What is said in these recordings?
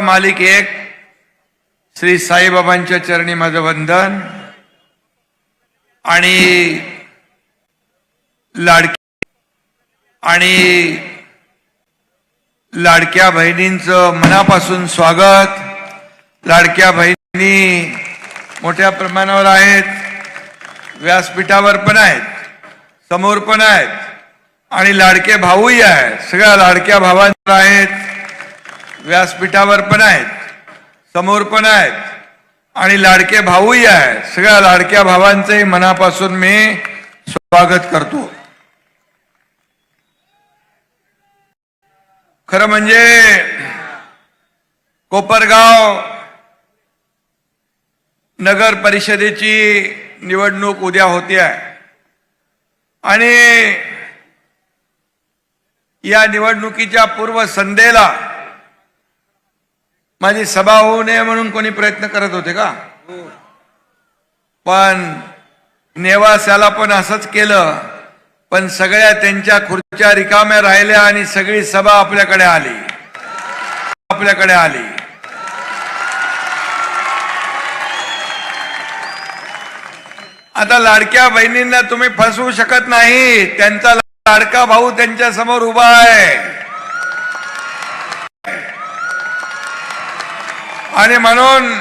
मालिक एक श्री साईबाबांच्या चरणी माझं वंदन आणि लाडक्या बहिणींचं मनापासून स्वागत। लाडक्या बहिणी मोठ्या प्रमाणावर आहेत, व्यासपीठावर पण आहेत, समोर पण आहेत आणि लाडके भाऊही आहेत। सगळ्या लाडक्या भावांना आहेत, व्यासपीठावर पण आहेत, समोर पण आहेत आणि लाडके भाऊही आहेत। सगळ्या लाडक्या भावांचे मनापासून मी स्वागत करतो। खरं म्हणजे कोपरगाव नगर परिषदेची निवडणूक उद्या होते आहे आणि या निवडणुकीच्या पूर्वसंध्येला माझी सभा होऊ नये म्हणून कोणी प्रयत्न करत होते का? पण नेवास्याला पण असंच केलं, पण सगळ्या त्यांच्या खुर्च्या रिकाम्या राहिल्या आणि सगळी सभा आपल्याकडे आली। आता लाडक्या बहिणींना तुम्ही फसवू शकत नाही, त्यांचा लाडका भाऊ त्यांच्या समोर उभा आहे आणि म्हणून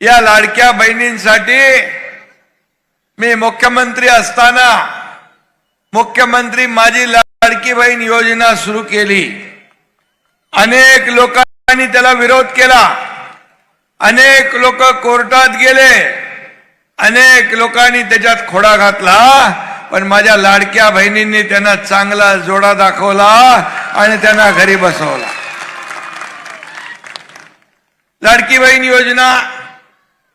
या लाडक्या बहिणींसाठी मी मुख्यमंत्री असताना मुख्यमंत्री माझी लाडकी बहीण योजना सुरू केली। अनेक लोकांनी त्याला विरोध केला, अनेक लोक कोर्टात गेले, अनेक लोकांनी त्याच्यात खोडा घातला, पण माझ्या लाडक्या बहिणींनी त्यांना चांगला जोडा दाखवला आणि त्यांना घरी बसवला। लाडकी बहीण योजना,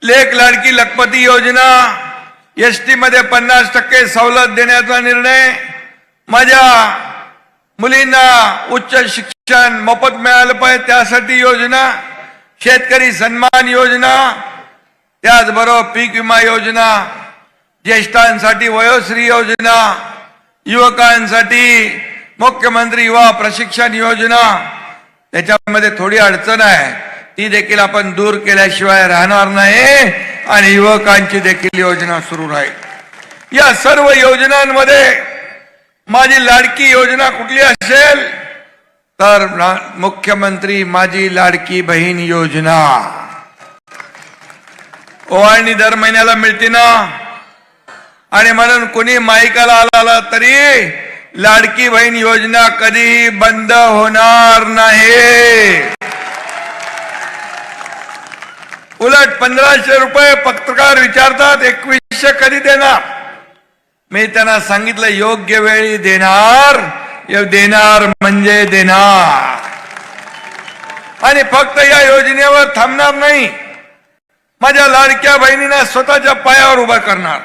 लेक लाडकी लखपती योजना, एसटी मध्ये 50% सवलत देण्याचा निर्णय, माझ्या मुलींना उच्च शिक्षण मोफत मिळालं पाहिजे त्यासाठी योजना, शेतकरी सन्मान योजना, त्याचबरोबर पीक विमा योजना, ज्येष्ठांसाठी वयोश्री योजना, युवकांसाठी मुख्यमंत्री युवा प्रशिक्षण योजना। त्याच्यामध्ये थोडी अडचण आहे, ती देखील आपण दूर केल्याशिवाय राहणार नाही आणि युवकांची देखील योजना सुरू राहील। या सर्व योजनांमध्ये माझी लाडकी योजना कुठली असेल तर मुख्यमंत्री माझी लाडकी बहीण योजना। ओवाळणी दर महिन्याला मिळते ना, आणि म्हणून कोणी माईकाला आला तरी लाडकी बहीण योजना कधीही बंद होणार नाही। उलट 1500 रुपये पत्रकार विचारतात, 2100 कधी देणार? मी त्यांना सांगितलं योग्य वेळी देणार, देणार म्हणजे देणार। आणि फक्त या योजनेवर थांबणार नाही, माझ्या लाडक्या बहिणींना स्वतःच्या पायावर उभा करणार।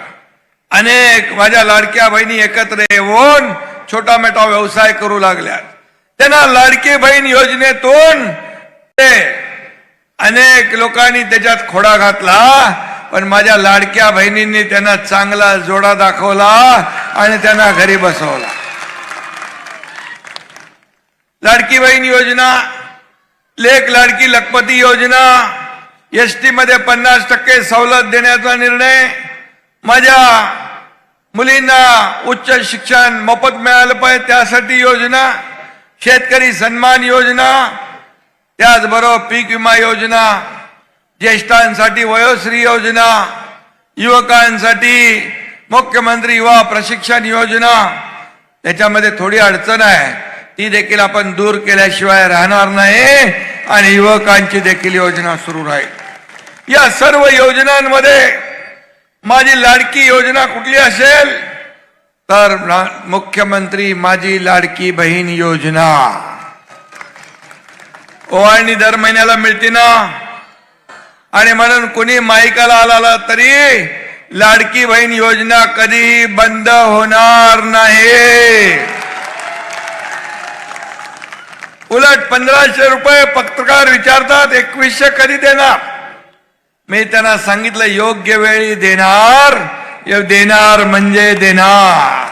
अनेक माझ्या लाडक्या बहिणी एकत्र येऊन छोटा मोठा व्यवसाय करू लागल्यात, त्यांना लाडकी बहीण योजनेतून अनेक लोकांनी त्याच्यात खोडा घातला, पण माझ्या लाडक्या बहिणींनी त्यांना चांगला जोडा दाखवला आणि त्यांना घरी बसवला। लाडकी बहीण योजना, लेक लाडकी लखपती योजना, एसटी मध्ये 50% सवलत देण्याचा निर्णय, माझ्या मुलींना उच्च शिक्षण मोफत मिळालं पाहिजे त्यासाठी योजना, शेतकरी सन्मान योजना, त्याचबरोबर पीक विमा योजना, ज्येष्ठांसाठी वयोश्री योजना, युवकांसाठी मुख्यमंत्री युवा प्रशिक्षण योजना। त्याच्यामध्ये थोडी अडचण आहे, ती देखील आपण दूर केल्याशिवाय राहणार नाही आणि युवकांची देखील योजना सुरू राहील। या सर्व योजनांमध्ये माझी लाडकी योजना कुठली असेल तर मुख्यमंत्री माझी लाडकी बहीण योजना। ओवाळणी दर महिन्याला मिळते ना, आणि म्हणून कोणी माईकाला आला तरी लाडकी बहीण योजना कधीही बंद होणार नाही। उलट 1500 रुपये पत्रकार विचारतात, 2100 कधी देणार? मी त्यांना सांगितलं योग्य वेळी देणार, देणार म्हणजे देणार।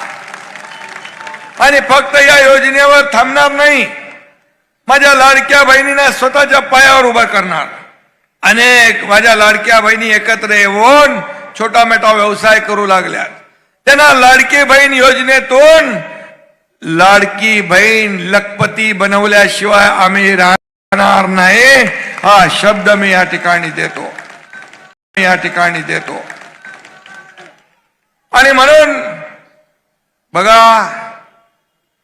आणि फक्त या योजनेवर थांबणार नाही, माझ्या लाडक्या बहिणींना स्वतःच्या पायावर उभं करणार. अनेक माझ्या लाडक्या बहिणी एकत्र येऊन छोटा मोठा व्यवसाय करू लागल्यात. त्यांना लाडकी बहीण योजनेतून लाडकी बहीण लखपती बनवल्याशिवाय आम्ही राहणार नाही, हा शब्द मी या ठिकाणी देतो. आणि म्हणून बघा,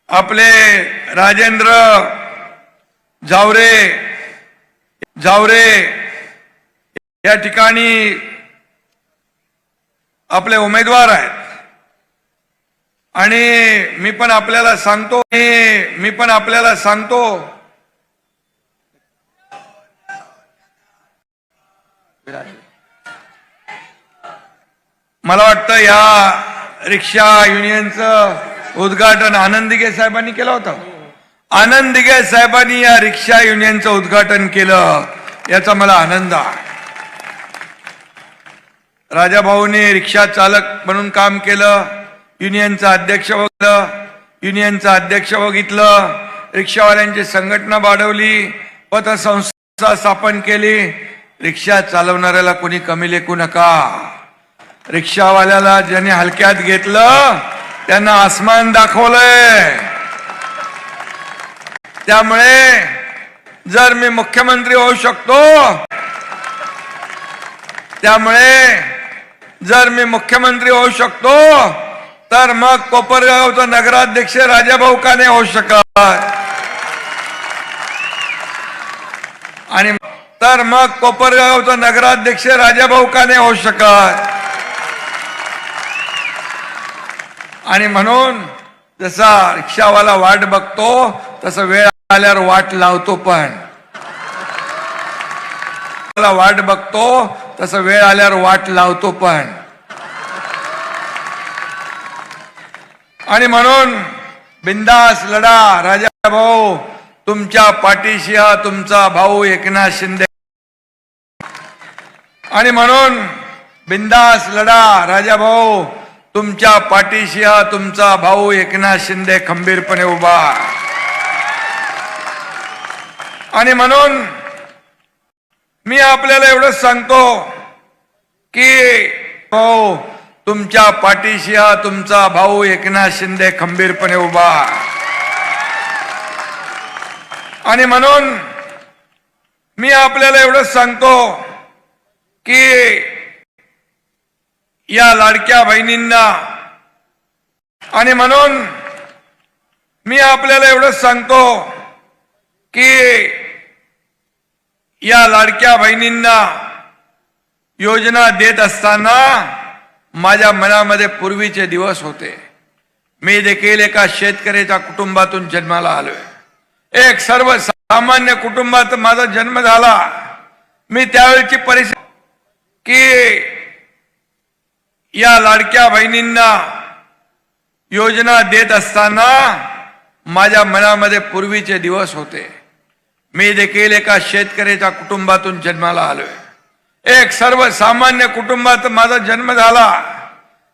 आपले राजेंद्र जावरे या ठिकाणी आपले उमेदवार आहेत. आणि मी पण आपल्याला सांगतो मला वाटतं या रिक्षा युनियनचं उद्घाटन आनंद दिघे साहेबांनी केलं होतं. आनंद दिघे साहेबांनी या रिक्षा युनियनचं उद्घाटन केलं, याचा मला आनंद आहे. राजाभाऊने रिक्षा चालक म्हणून काम केलं, युनियनचा अध्यक्ष बघितलं, रिक्षावाल्यांची संघटना वाढवली, पतसंस्था स्थापन केली. रिक्षा चालवणाऱ्याला कोणी कमी लेखू नका. रिक्षावाल्याला ज्याने हलक्यात घेतलं त्यांना आसमान दाखवलंय. त्यामुळे जर मी मुख्यमंत्री होऊ शकतो तर मग कोपरगावचा नगराध्यक्ष राजाभाऊ का नाही होऊ शकत? आणि तर मग कोपरगावचा नगराध्यक्ष राजाभाऊ का नाही होऊ शकत? आणि म्हणून जसा रिक्षावाला वाट बघतो तसं वेळ आल्यावर वाट लावतो पण. आणि म्हणून बिंदास लढा राजाभाऊ, तुमच्या पाठीशी हा तुमचा भाऊ एकनाथ शिंदे. आणि म्हणून बिंदास लढा राजाभाऊ, तुमच्या पाठीशी हा तुमचा भाऊ एकनाथ शिंदे खंबीरपणे उभा. आणि म्हणून मी आपल्याला एवढंच सांगतो की हो, तुमच्या पाठीशी हा तुमचा भाऊ एकनाथ शिंदे खंबीरपणे उभा. आणि म्हणून मी आपल्याला एवढंच सांगतो की या लाडक्या बहिणींना, आणि म्हणून मी आपल्याला एवढंच सांगतो की या लाडक्या बहिणींना योजना देत असताना माझ्या मनामध्ये पूर्वीचे दिवस होते. मी देखील एका शेतकऱ्याच्या कुटुंबातून जन्माला आलोय. एक सर्वसामान्य कुटुंबात माझा जन्म झाला. मी त्यावेळची परिस्थिती की या लाडक्या बहिणींना योजना देत असताना माझ्या मनामध्ये पूर्वीचे दिवस होते. मी देखील एका शेतकऱ्याच्या कुटुंबातून जन्माला आलोय. एक सर्वसामान्य कुटुंबात माझा जन्म झाला.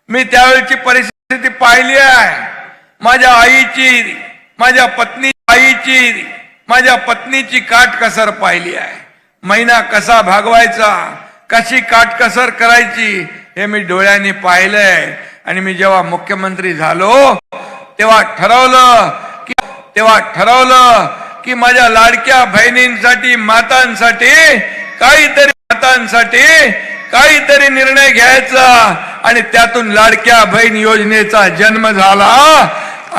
मी त्यावेळची परिस्थिती पाहिली आहे. माझ्या आईची, माझ्या पत्नीची काटकसर पाहिली आहे. महिना कसा भागवायचा, कशी काटकसर करायची हे मी डोळ्यांनी पाहिलंय. आणि मी जेव्हा मुख्यमंत्री झालो तेव्हा ठरवलं की माझ्या लाडक्या बहिणींसाठी, मातांसाठी काहीतरी निर्णय घ्यायचा. आणि त्यातून लाडक्या बहीण योजनेचा जन्म झाला.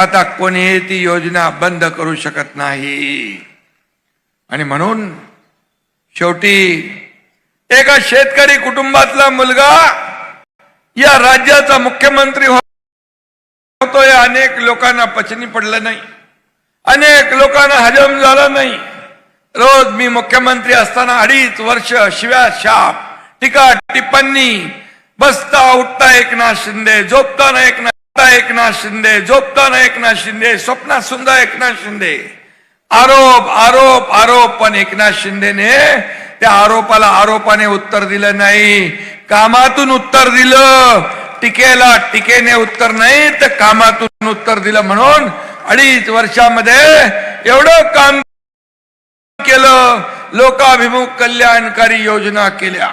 आता कोणीही ती योजना बंद करू शकत नाही. आणि म्हणून शेवटी एका शेतकरी कुटुंबातला मुलगा या राज्याचा मुख्यमंत्री होतोय. अनेक लोकांना पचनी पडलं नाही, अनेक लोकांना हजम झालं नाही. रोज मी मुख्यमंत्री असताना 2.5 वर्ष शिव्या, शाप, टीका, टिप्पणी, बसता उठता एकनाथ शिंदे, झोपताना एकनाथ शिंदे, स्वप्नात सुद्धा एकनाथ शिंदे, आरोप. पण एकनाथ शिंदेने त्या आरोपाने उत्तर दिलं नाही, कामातून उत्तर दिलं. टीकेला टीकेने उत्तर नाही तर कामातून उत्तर दिलं. म्हणून 2.5 वर्षामध्ये एवढं काम केलं, लोकाभिमुख कल्याणकारी योजना केल्या,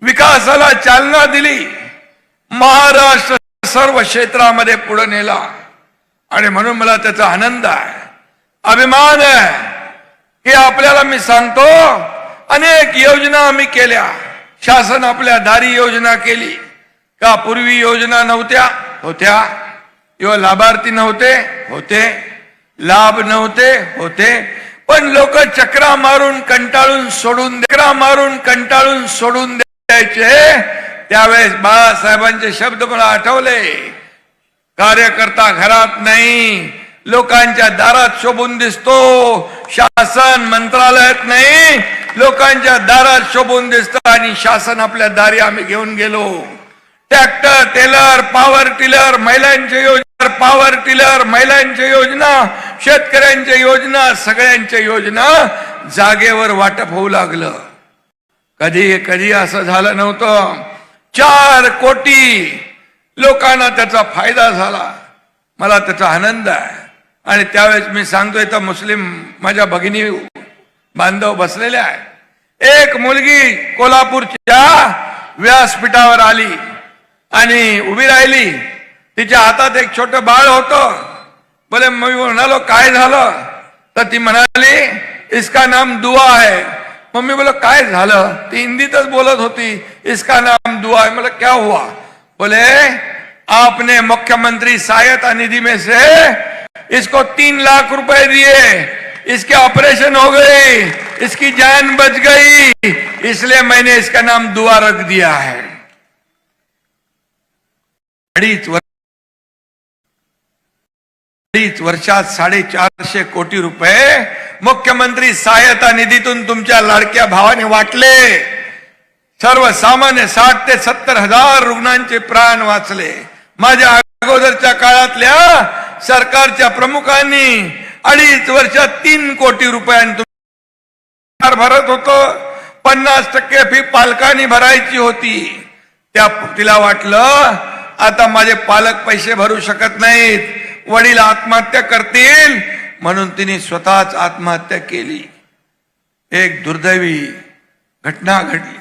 विकासाला चालना दिली, महाराष्ट्र सर्व क्षेत्रामध्ये पुढे नेला. आणि म्हणून मला त्याचा आनंद आहे, अभिमान आहे की आपल्याला मी सांगतो अनेक योजना आम्ही केल्या. शासन आपल्या दारी योजना केली का? पूर्वी योजना नव्हत्या, होत्या. किंवा लाभार्थी नव्हते, होते. लाभ नव्हते, होते. पण लोक चक्रा मारून कंटाळून सोडून द्यायचे. त्यावेळेस बाळासाहेबांचे शब्द मला आठवले, कार्यकर्ता घरात नाही, लोकांच्या दारात शोभून दिसतो. शासन मंत्रालयात नाही, लोकांच्या दारात शोभून दिसतं. आणि शासन आपल्या दारी आम्ही घेऊन गेलो. ट्रॅक्टर, टेलर, पॉवर टिलर, महिलांच्या योजना, शेतकऱ्यांच्या योजना, सगळ्यांच्या योजना जागेवर वाटप होऊ लागलं. कधी असं झालं नव्हतं. 4 कोटी लोकांना त्याचा फायदा झाला. मला त्याचा आनंद आहे. आणि त्यावेळेस मी सांगतोय तर मुस्लिम माझ्या भगिनी बांधव बसलेले आहे. एक मुलगी कोल्हापूरच्या व्यासपीठावर आली आणि उभी राहिली. तिच्या हातात एक छोटं बाळ होतं. बोले, मी म्हणालो काय झालं? तर ती म्हणाली इसका नाम दुआ है. मम्मी बोला काय झालं? ती हिंदीतच बोलत होती. इसका नाम दुआ है. मला क्या हुआ? बोले आपने मुख्यमंत्री सहायता निधि में से इसको 3 लाख रुपए दिए, इसके ऑपरेशन हो गए, इसकी जान बच गई, इसलिए मैंने इसका नाम दुआ रख दिया है. 2.5 वर्षात 450 कोटी रुपये मुख्यमंत्री सहायता निधीतून तुमच्या लाडक्या भावाने वाटले. सर्वसामान्य 60 ते 70 हजार रुग्णांचे प्राण वाचले. माझ्या अगोदरच्या काळातल्या सरकारच्या प्रमुखांनी 2.5 वर्षात 3 कोटी रुपयांतून भरत होतो. 50% फी पालकांनी भरायची होती. तिला वाटलं आता माझे पालक पैसे भरू शकत नाहीत, वडील आत्महत्या करतील, म्हणून तिने स्वतःच आत्महत्या केली. एक दुर्दैवी घटना घडली.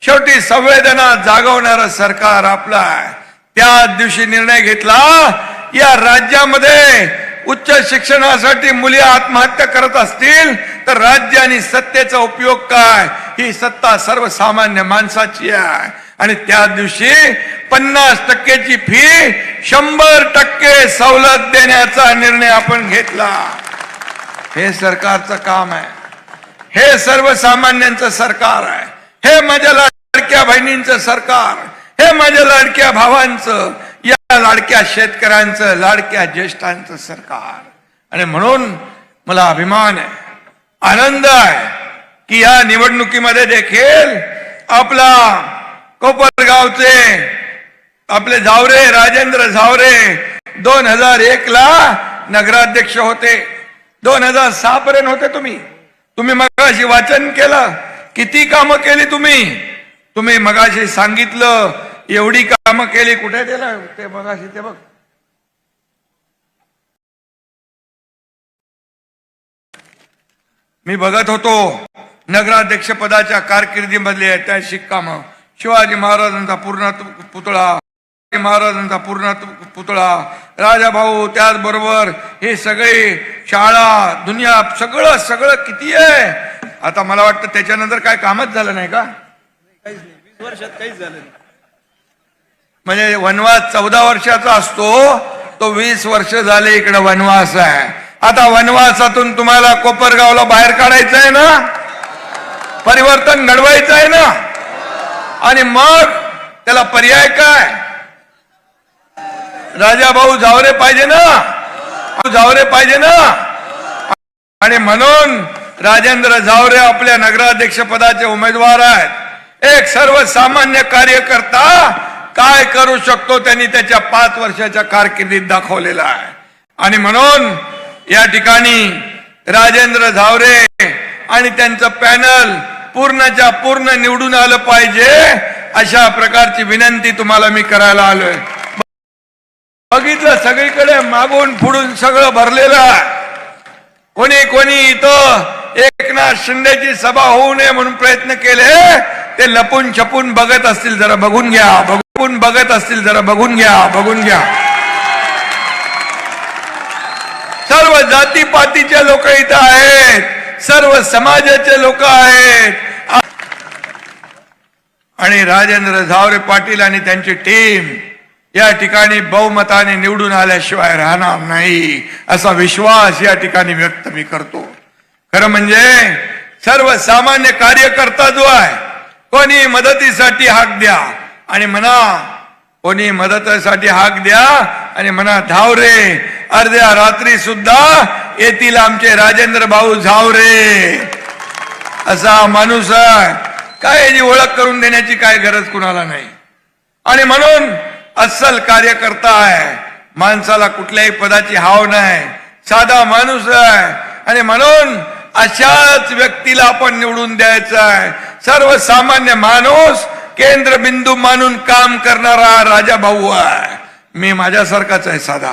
शेवटी संवेदना जागवणारं सरकार आपलं आहे. त्या दिवशी निर्णय घेतला, या राज्यामध्ये उच्च शिक्षणासाठी मुली आत्महत्या करत असतील तर राज्य आणि सत्तेचा उपयोग काय? ही सत्ता सर्वसामान्य माणसाची आहे. आणि त्या दिवशी 50%ची फी 100% सवलत देण्याचा निर्णय आपण घेतला. हे सरकारचं काम आहे. हे सर्वसामान्यांचं सरकार आहे. हे माझ्या लाडक्या बहिणींचं सरकार, हे माझ्या लाडक्या भावांचं, या लाडक्या शेतकऱ्यांचं, लाडक्या ज्येष्ठांचं सरकार. आणि म्हणून मला अभिमान आहे, आनंद आहे की या निवडणुकीमध्ये देखील आपला कोपरगावचे आपले झावरे, राजेंद्र झावरे 2001 ला नगराध्यक्ष होते. 2006 पर्यंत होते तुम्ही मगाशी वाचन केलं, किती कामं केली तुम्ही मगाशी सांगितलं, एवढी कामं केली. कुठे दिलं ते मगाशी? ते बघ, मी बघत होतो नगराध्यक्ष पदाच्या कारकिर्दीमधले ऐतिहासिक कामं. शिवाजी महाराजांचा पूर्ण पुतळा, राजाभाऊ, त्याचबरोबर हे सगळे शाळा, दुनिया, सगळं किती आहे. आता मला वाटतं त्याच्यानंतर काय कामच झालं नाही का? 20 वर्षात काहीच झालं नाही. म्हणजे वनवास 14 वर्षाचा असतो, तो 20 वर्ष झाले इकडे वनवास आहे. आता वनवासातून तुम्हाला कोपरगावला बाहेर काढायचं आहे ना, परिवर्तन घडवायचं आहे ना. आणि मग त्याला पर्याय काय? राजाभाऊ झावरे पाहिजे ना. आणि म्हणून राजेंद्र झावरे आपल्या नगराध्यक्ष पदाचे उमेदवार आहेत. एक सर्वसामान्य कार्यकर्ता काय करू शकतो त्यांनी त्याच्या 5 वर्षाच्या कारकिर्दीत दाखवलेला आहे. आणि म्हणून या ठिकाणी राजेंद्र झावरे आणि त्यांचं पॅनल पूर्णच्या पूर्ण निवडून आलं पाहिजे, अशा प्रकारची विनंती तुम्हाला मी करायला आलोय. बघितलं सगळीकडे मागून पुढून सगळं भरलेलं आहे. कोणी इथं एकनाथ शिंदेची सभा होऊ नये म्हणून प्रयत्न केले, ते लपून छपून बघत असतील, जरा बघून घ्या. बघून बघत असतील, जरा बघून घ्या, बघून घ्या. सर्व जातीपातीचे लोक इथं आहेत, सर्व समाजाचे लोक आहेत. आणि राजेंद्र झावरे पाटील आणि त्यांची टीम या ठिकाणी बहुमताने निवडून आल्याशिवाय राहणार नाही, असा विश्वास या ठिकाणी व्यक्त मी करतो. खरं म्हणजे सर्वसामान्य कार्यकर्ता जो आहे, कोणी मदतीसाठी हाक द्या आणि म्हणा, कोणी मदतीसाठी हाक द्या आणि म्हणा झावरे, अर्ध्या रात्री सुद्धा येतील आमचे राजेंद्र भाऊ झावरे, असा माणूस आहे. काय याची ओळख करून देण्याची काय गरज कुणाला नाही. आणि म्हणून अस्सल कार्यकर्ता आहे, माणसाला कुठल्याही पदाची हाव नाही, साधा माणूस आहे. आणि म्हणून अशाच व्यक्तीला आपण निवडून द्यायचं आहे. सर्वसामान्य माणूस केंद्रबिंदू मानून काम करणारा राजा भाऊ आहे. मी माझ्यासारखाच आहे, साधा.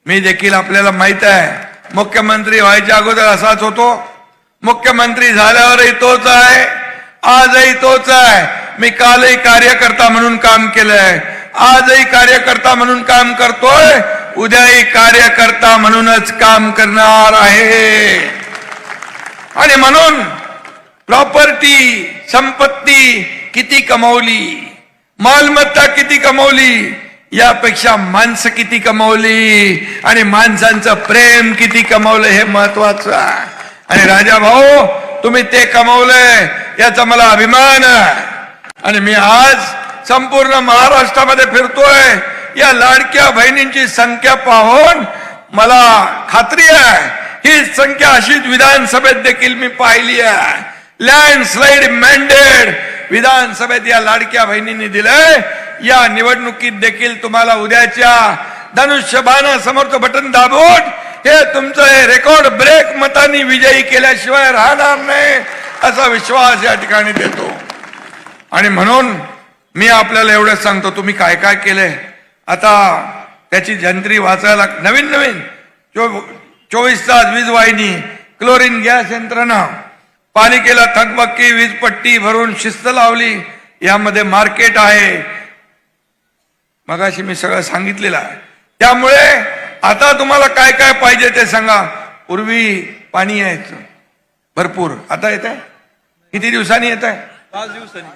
मी देखील आपल्याला माहित आहे, मुख्यमंत्री व्हायच्या अगोदर असाच होतो, मुख्यमंत्री झाल्यावरही तोच आहे, आजही तोच आहे. मी कालही कार्यकर्ता म्हणून काम केलंय, आजही कार्यकर्ता म्हणून काम करतोय, उद्याही कार्यकर्ता म्हणूनच काम करणार आहे. आणि म्हणून प्रॉपर्टी, संपत्ती किती कमावली, मालमत्ता किती कमावली, यापेक्षा माणसं किती कमावली आणि माणसांचं प्रेम किती कमावलं हे महत्वाचं आहे. आणि राजा भाऊ, तुम्ही ते कमावलंय याचा मला अभिमान आहे. आणि मी आज संपूर्ण महाराष्ट्रामध्ये फिरतोय, या लाडक्या बहिणींची संख्या पाहून मला खात्री आहे, ही संख्या अशीच विधानसभेत देखील मी पाहिली आहे. लँडस्लाइड मॅन्डेट विधानसभेत या लाडक्या बहिणींनी दिलंय. या निवडणुकीत देखील तुम्हाला उद्याच्या धनुष्यबाणासमोरचं बटन दाबून हे तुमचं हे रेकॉर्ड ब्रेक मतांनी विजयी केल्याशिवाय राहणार नाही, असा विश्वास या ठिकाणी देतो. आणि म्हणून मी आपल्याला एवढंच सांगतो, तुम्ही काय काय केलंय. आता त्याची जंत्री वाचायला नवीन 24 तास वीज वाहिनी, क्लोरीन गॅस यंत्रणा, पालिकेला थकबक्की, वीज पट्टी भरून शिस्त लावली, यामध्ये मार्केट आहे. मगाशी मी सगळं सांगितलेलं आहे. त्यामुळे आता तुम्हाला काय काय पाहिजे ते सांगा. पूर्वी पाणी यायचं भरपूर, आता येत आहे, किती दिवसांनी येत आहे? 5 दिवसांनी.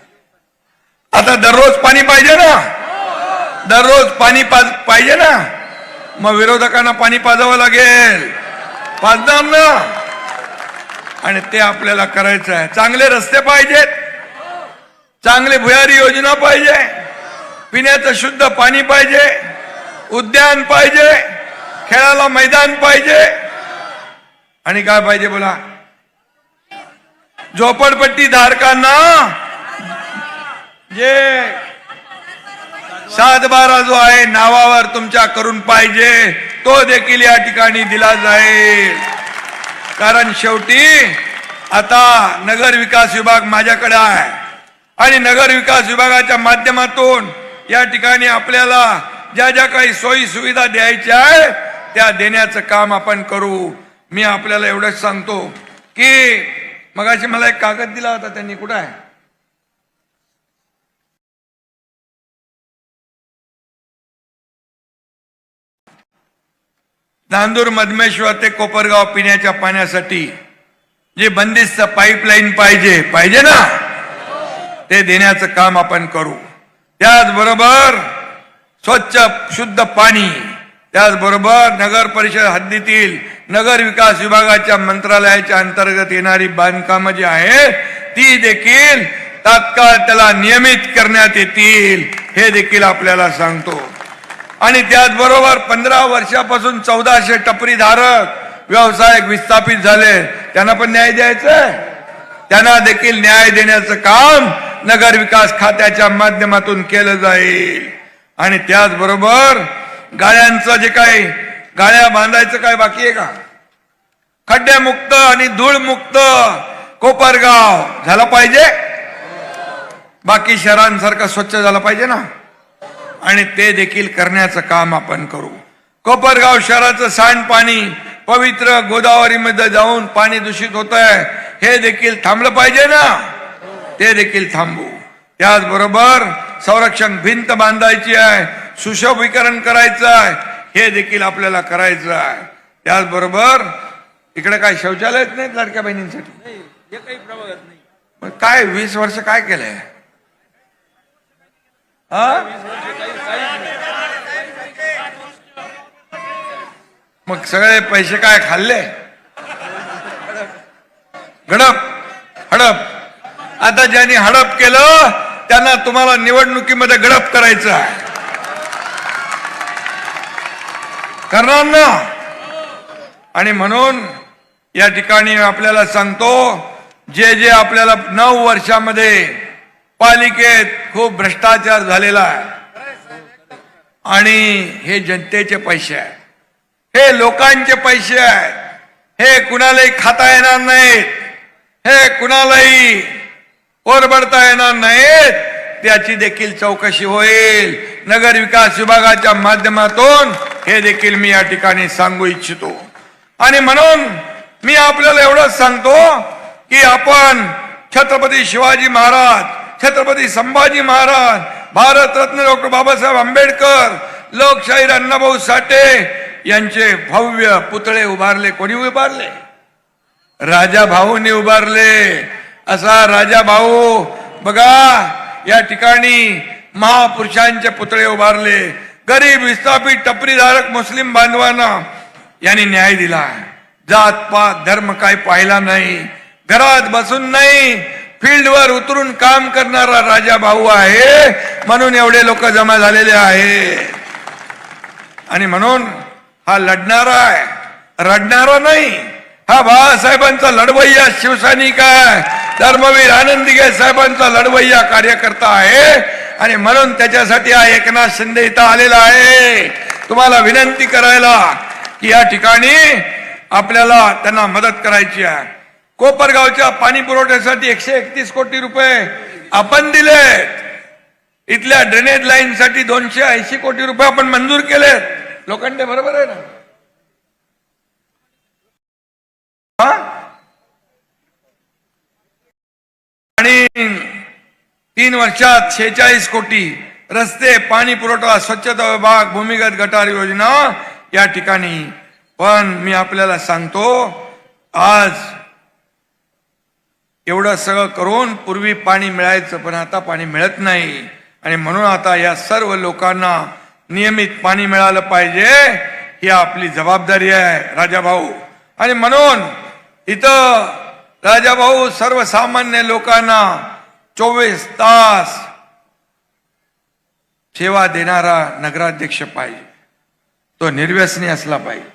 आता दररोज पाणी पाहिजे ना, दररोज पाणी पाहिजे ना. मग विरोधकांना पाणी पाजावं लागेल, पाजणार ना. आणि ते आपल्याला करायचं आहे. चांगले रस्ते पाहिजेत, चांगले भुयारी योजना पाहिजे, पिण्याचं शुद्ध पाणी पाहिजे, उद्यान पाहिजे, खेळाला मैदान पाहिजे. आणि काय पाहिजे बोला? झोपडपट्टी धारकांना जे 7/12 जो आहे नावावर तुमच्या करून पाहिजे, तो देखील या ठिकाणी दिला जाईल. कारण शेवटी आता नगर विकास विभाग माझ्याकडे आहे आणि नगर विकास विभागाच्या माध्यमातून या ठिकाणी आपल्याला ज्या ज्या काही सोयी सुविधा द्यायच्या आहे त्या देण्याचं काम आपण करू. मी आपल्याला एवढंच सांगतो की मगाशी मला एक कागद दिला होता, त्यांनी कुठं आहे? नांदूर मधमेश्वर ते कोपरगाव पिण्याच्या पाण्यासाठी जे बंदिस्त पाईपलाईन पाहिजे ना, ते देण्याचं काम आपण करू. त्याचबरोबर स्वच्छ शुद्ध पाणी, त्याचबरोबर नगर परिषद हद्दीतील नगर विकास विभागाच्या मंत्रालयाच्या अंतर्गत येणारी बांधकामं जी आहेत ती देखील तात्काळ त्याला नियमित करण्यात येतील, हे देखील आपल्याला सांगतो. आणि त्याचबरोबर 15 वर्षापासून 1400 टपरीधारक व्यावसायिक विस्थापित झाले, त्यांना पण न्याय द्यायचा आहे. त्यांना देखील न्याय देण्याचं काम नगर विकास खात्याच्या माध्यमातून केलं जाईल. आणि त्याचबरोबर गाळ्यांचं जे काही गाळ्या बांधायचं काय बाकी आहे का? खड्डेमुक्त आणि धूळमुक्त कोपरगाव झाला पाहिजे, बाकी शहरांसारखं स्वच्छ झालं पाहिजे ना. आणि ते देखील करण्याचं काम आपण करू. कोपरगाव शहराचं सांडपाणी पवित्र गोदावरीमध्ये जाऊन पाणी दूषित होत आहे, हे देखील थांबलं पाहिजे ना, ते देखील थांबू. त्याचबरोबर संरक्षण भिंत बांधायची आहे, सुशोभीकरण करायचं आहे, हे देखील आपल्याला करायचं आहे. त्याचबरोबर इकडे काय शौचालयच नाहीत लाडक्या बहिणींसाठी. नाही हे काही प्रभागात नाही. मग काय 20 वर्ष काय केलंय? हा 20 वर्ष काहीच नाही. मग सगळे पैसे काय खाल्ले? गडप हडप. आता ज्यांनी हडप केलं त्यांना तुम्हाला निवडणुकीमध्ये गडप करायचं आहे. करणार ना. आणि म्हणून या ठिकाणी आपल्याला सांगतो, जे जे आपल्याला 9 वर्षामध्ये पालिकेत खूप भ्रष्टाचार झालेला आहे आणि हे जनतेचे पैसे आहेत, हे लोकांचे पैसे आहेत, हे कुणालाही खाता येणार नाहीत, हे कुणालाही ओरबडता येणार नाहीत. त्याची देखील चौकशी होईल नगर विकास विभागाच्या माध्यमातून, हे देखील मी या ठिकाणी सांगू इच्छितो. आणि म्हणून मी आपल्याला एवढंच सांगतो की आपण छत्रपती शिवाजी महाराज, छत्रपती संभाजी महाराज, भारतरत्न डॉक्टर बाबासाहेब आंबेडकर, लोकशाहीर अण्णाभाऊ साठे यांचे भव्य पुतळे उभारले. कोणी उभारले? राजा भाऊंनी उभारले. असा राजा भाऊ बघा, या ठिकाणी महापुरुषांचे पुतळे उभारले. गरीब विस्थापित टपरीधारक मुस्लिम बांधवांना यांनी न्याय दिला. जात पात धर्म काय पाहिला नाही, घरात बसून नाही, फील्डवर उतरून काम करणारा राजा भाऊ आहे. म्हणून एवढे लोक जमा झालेले आहे. आणि म्हणून हा लढणारा आहे, रडणारा नाही. हा बाळासाहेबांचा लढवय्या शिवसैनिक आहे, धर्मवीर आनंदीगे साहेबांचा लढवय्या कार्यकर्ता आहे. आणि म्हणून त्याच्यासाठी हा एकनाथ शिंदे इथं आलेला आहे तुम्हाला विनंती करायला की या ठिकाणी आपल्याला त्यांना मदत करायची आहे. कोपरगावच्या पाणी पुरवठ्यासाठी 131 कोटी रुपये आपण दिले. इथल्या ड्रेनेज लाईन साठी 280 कोटी रुपये आपण मंजूर केले. लोखंडे बरोबर आहे ना? आणि 3 वर्षात 46 कोटी रस्ते, पाणी पुरवठा, स्वच्छता विभाग, भूमिगत गटार योजना या ठिकाणी. पण मी आपल्याला सांगतो, आज एवढं सगळं करून पूर्वी पाणी मिळायचं, पण आता पाणी मिळत नाही. आणि म्हणून आता या सर्व लोकांना नियमित पाणी मिळालं पाहिजे, ही आपली जबाबदारी आहे राजाभाऊ. आणि म्हणून इथं राजाभाऊ सर्वसामान्य लोकांना 24 तास सेवा देणारा नगराध्यक्ष पाहिजे. तो निर्व्यसनी असला पाहिजे.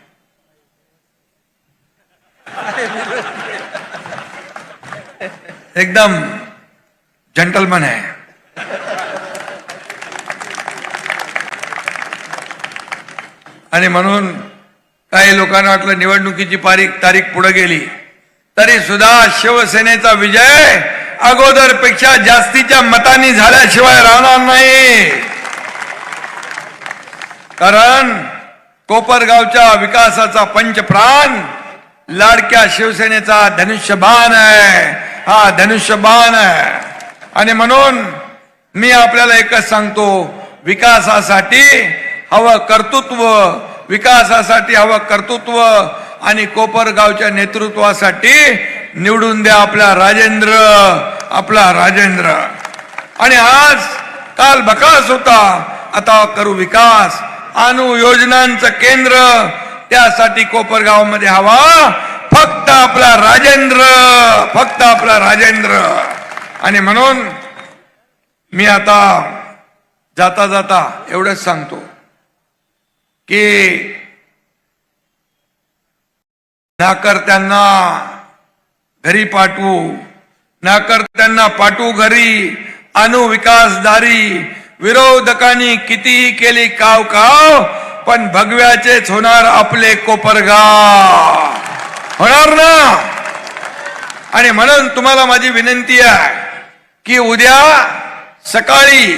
एकदम जंटलमन आहे. आणि म्हणून काही लोकांना वाटलं निवडणुकीची तारीख पुढे गेली तरी सुद्धा शिवसेनेचा विजय अगोदरपेक्षा जास्तीच्या मतांनी झाल्याशिवाय राहणार नाही. कारण कोपरगावच्या विकासाचा पंचप्राण लाडक्या शिवसेनेचा धनुष्यबाण आहे. हा धनुष्यबाण आहे. आणि म्हणून मी आपल्याला एकच सांगतो, विकासासाठी हवं कर्तृत्व, विकासासाठी हवं कर्तृत्व. आणि कोपरगावच्या नेतृत्वासाठी निवडून द्या आपला राजेंद्र, आपला राजेंद्र. आणि आज काल बकास होता, आता करू विकास, आणू योजनांचं केंद्र. त्यासाठी कोपरगाव मध्ये हवा फक्त आपला राजेंद्र, फक्त आपला राजेंद्र. आणि म्हणून मी आता जाता जाता एवढंच सांगतो की नाकर्त्यांना घरी पाठवू, नाकर्त्यांना पाठवू घरी, आणू विकासदारी. विरोधकांनी कितीही केली काव काव, पण भगव्याचेच होणार आपले कोपरगाव, होणार ना. आणि म्हणून तुम्हाला माझी विनंती आहे की उद्या सकाळी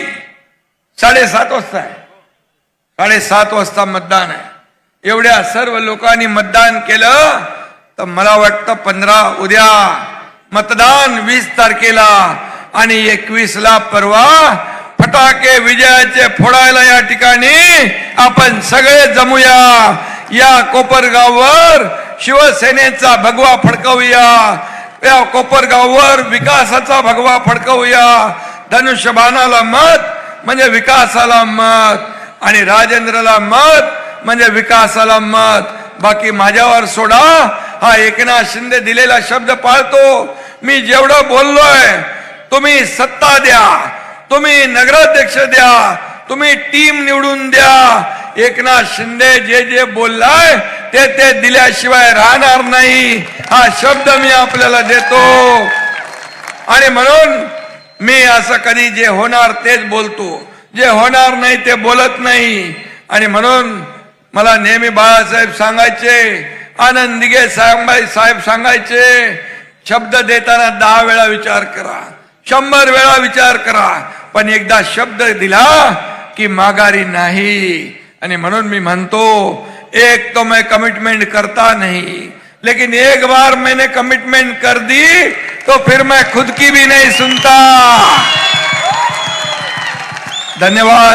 7:30 वाजता आहे, 7:30 वाजता मतदान आहे. एवढ्या सर्व लोकांनी मतदान केलं तर मला वाटतं 15 उद्या मतदान 20 तारखेला आणि 21ला परवा फटाके विजयाचे फोडायला या ठिकाणी आपण सगळे जमूया. या कोपरगाववर शिवसेनेचा भगवा फडकवूया. या कोपरगाववर विकासाचा भगवा फडकवूया. धनुष्यबाणाला मत म्हणजे विकासाला मत आणि राजेंद्रला मत म्हणजे विकासाला मत. बाकी माझ्यावर सोडा. हा एकनाथ शिंदे दिलेला शब्द पाळतो. मी जेवढं बोललोय, तुम्ही सत्ता द्या, तुम्ही नगराध्यक्ष द्या, तुम्ही टीम निवडून द्या. एकनाथ शिंदे जे जे बोललाय ते दिल्याशिवाय राहणार नाही. हा शब्द मी आपल्याला देतो. आणि म्हणून मी असं कधी जे होणार तेच बोलतो, जे होणार नाही ते बोलत नाही. आणि म्हणून मला नेहमी बाळासाहेब सांगायचे, आनंद दिघे साहेब सांगायचे, शब्द देताना 10 वेळा विचार करा, 100 वेळा विचार करा, पण एकदा शब्द दिला की माघारी नाही. आणि म्हणून मी म्हणतो, एक तो मैं कमिटमेंट करता नहीं, लेकिन एक बार मैंने कमिटमेंट कर दी तो फिर मैं खुद की भी नहीं सुनता. धन्यवाद.